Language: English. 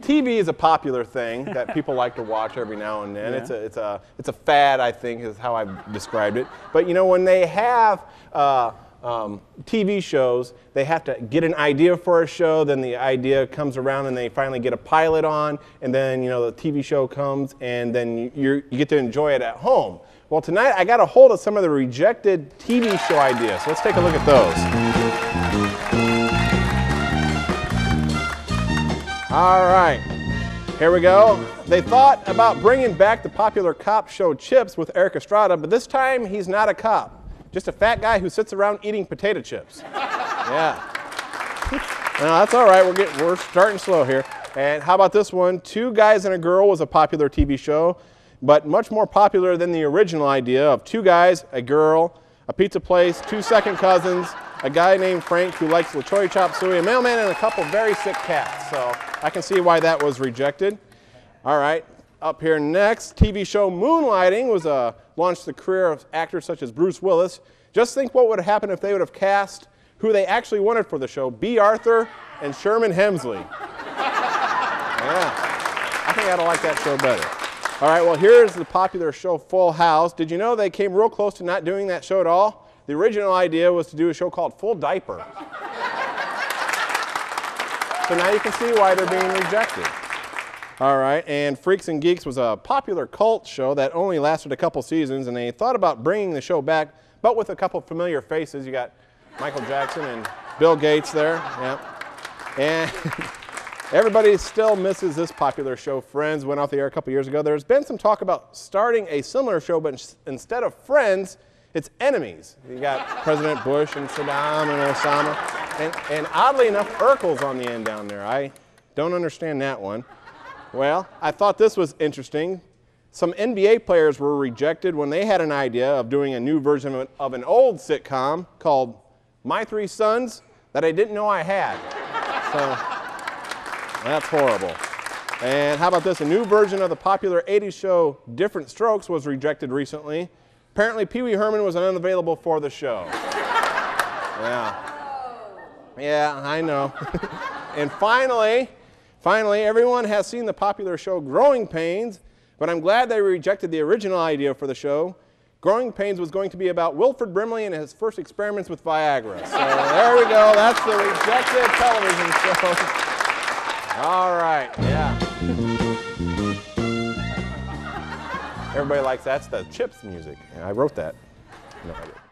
TV is a popular thing that people like to watch every now and then. Yeah. It's a fad, I think, is how I've described it. But you know, when they have TV shows, they have to get an idea for a show, then the idea comes around and they finally get a pilot on, and then you know the TV show comes, and then you get to enjoy it at home. Well, tonight I got a hold of some of the rejected TV show ideas. So let's take a look at those. All right, here we go. They thought about bringing back the popular cop show Chips with Eric Estrada, but this time he's not a cop. Just a fat guy who sits around eating potato chips. Yeah. No, that's all right. We're starting slow here. And how about this one? Two Guys and a Girl was a popular TV show, but much more popular than the original idea of two guys, a girl, a pizza place, two second cousins, a guy named Frank who likes La Choy Chop Suey, a mailman, and a couple very sick cats. So I can see why that was rejected. All right. Up here next, TV show Moonlighting was launched the career of actors such as Bruce Willis. Just think what would have happened if they would have cast who they actually wanted for the show, B. Arthur and Sherman Hemsley. Yeah, I think I'd like that show better. All right, well, here's the popular show Full House. Did you know they came real close to not doing that show at all? The original idea was to do a show called Full Diaper. So now you can see why they're being rejected. All right, and Freaks and Geeks was a popular cult show that only lasted a couple seasons, and they thought about bringing the show back, but with a couple familiar faces. You got Michael Jackson and Bill Gates there. Yeah. And everybody still misses this popular show. Friends went off the air a couple years ago. There's been some talk about starting a similar show, but instead of friends, it's enemies. You got President Bush and Saddam and Osama. And oddly enough, Urkel's on the end down there. I don't understand that one. Well, I thought this was interesting. Some NBA players were rejected when they had an idea of doing a new version of an old sitcom called My Three Sons that I didn't know I had. So that's horrible. And how about this? A new version of the popular 80s show Different Strokes was rejected recently. Apparently Pee Wee Herman was unavailable for the show. Yeah. Yeah, I know. And finally, everyone has seen the popular show Growing Pains, but I'm glad they rejected the original idea for the show. Growing Pains was going to be about Wilford Brimley and his first experiments with Viagra. So there we go. That's the rejected television show. All right. Yeah. Everybody likes that. That's the Chips music. I wrote that. No, I didn't.